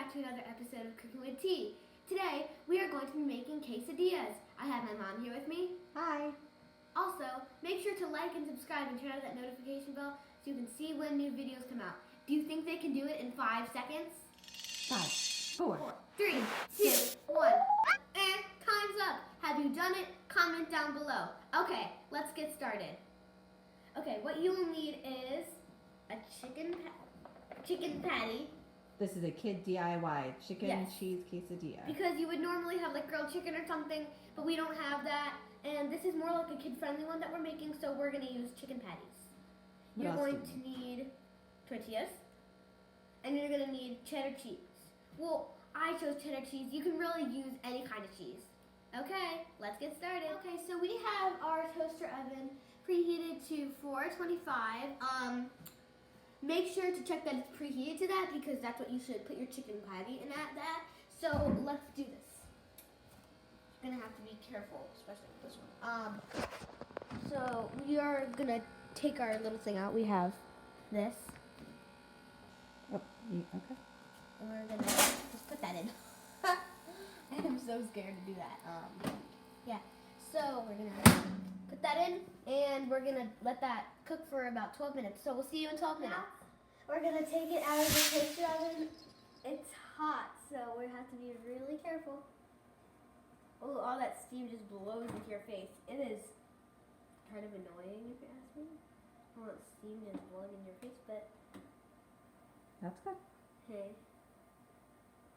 back to another episode of Cooking with Tea. Today, we are going to be making quesadillas. I have my mom here with me. Hi. Also, make sure to like and subscribe and turn on that notification bell so you can see when new videos come out. Do you think they can do it in 5 seconds? 5, 4, 3, 2, 1. And time's up. Have you done it? Comment down below. Okay, let's get started. Okay, what you will need is a chicken patty. This is a kid DIY chicken Yes. cheese quesadilla. Because you would normally have like grilled chicken or something, but we don't have that. And this is more like a kid-friendly one that we're making, so we're going to use chicken patties. What You're else going do to need tortillas, and you're going to need cheddar cheese. Well, I chose cheddar cheese. You can really use any kind of cheese. Okay, let's get started. Okay, so we have our toaster oven preheated to 425. Make sure to check that it's preheated to that because that's what you should put your chicken patty in at that. So let's do this. You're gonna have to be careful, especially with this one. So we are gonna take our little thing out. We have this, Oh, okay. and we're gonna just put that in. I'm so scared to do that. Yeah. So we're gonna put that in, and we're gonna let that cook for about 12 minutes. So we'll see you in 12 minutes. We're gonna take it out of the toaster oven. It's hot, so we have to be really careful. Oh, all that steam just blows into your face. It is kind of annoying if you ask me. All that steam just blowing in your face, but That's good. hey.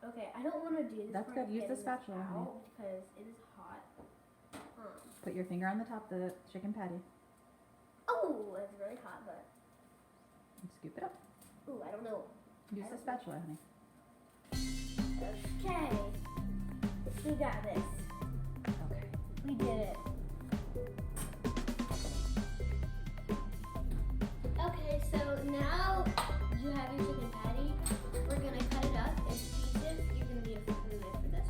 Okay, I don't want to do this. That's part good. Use the getting this spatula, honey. out because it is hot. Put your finger on the top of the chicken patty Oh, it's really hot, but and scoop it up. ooh, I don't know. Use the spatula, honey. Okay, we got this. Okay. We did it. Okay, so now you have your chicken patty. We're gonna cut it up into pieces. You're gonna need a spoon knife for this.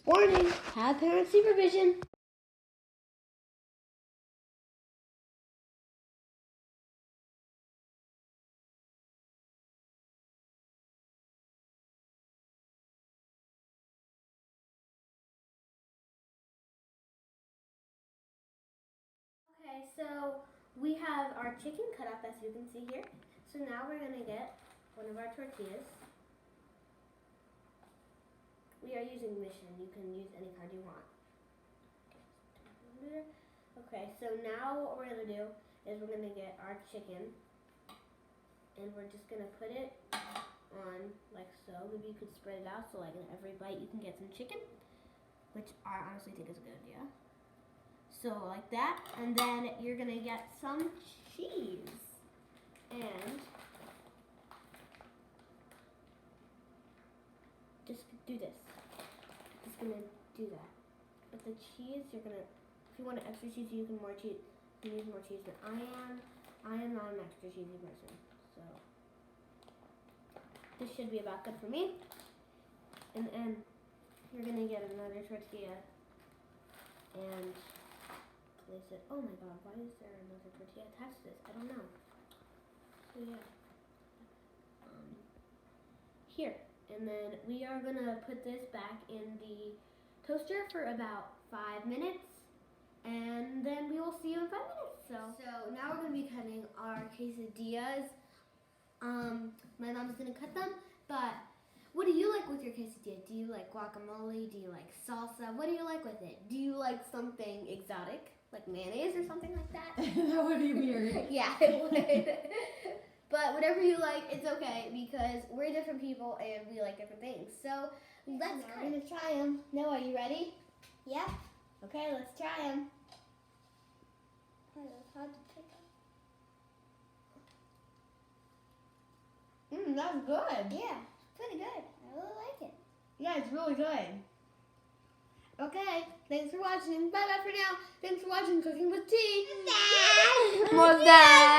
Warning: have parent supervision. Okay, so we have our chicken cut up as you can see here. So now we're going to get one of our tortillas. We are using Mission. You can use any kind you want. Okay, so now what we're going to do is we're going to get our chicken and we're just going to put it on like so. Maybe you could spread it out so like in every bite you can get some chicken, which I honestly think is a good idea. So like that, and then you're gonna get some cheese, and just do this. Just gonna do that. With the cheese, you're gonna, if you want extra cheese, you can more cheese. You can use more cheese, but I am not an extra cheesy person, so this should be about good for me. And then you're gonna get another tortilla and place it. Oh my god, why is there another tortilla attached to this? I don't know. So yeah. Here. And then we are gonna put this back in the toaster for about 5 minutes. And then we will see you in 5 minutes. So now we're gonna be cutting our quesadillas. My mom's gonna cut them, but what do you like with your quesadilla? Do you like guacamole? Do you like salsa? What do you like with it? Do you like something exotic? Like mayonnaise or something like that? That would be weird. Yeah, it would. But whatever you like, it's okay because we're different people and we like different things. So let's kind of try them. Noah, are you ready? Yep. Okay, let's try them. It's hard to pick up. That's good. Yeah, pretty good. I really like it. Yeah, it's really good. Okay, thanks for watching. Bye bye for now. Thanks for watching Cooking with Tea. What's that?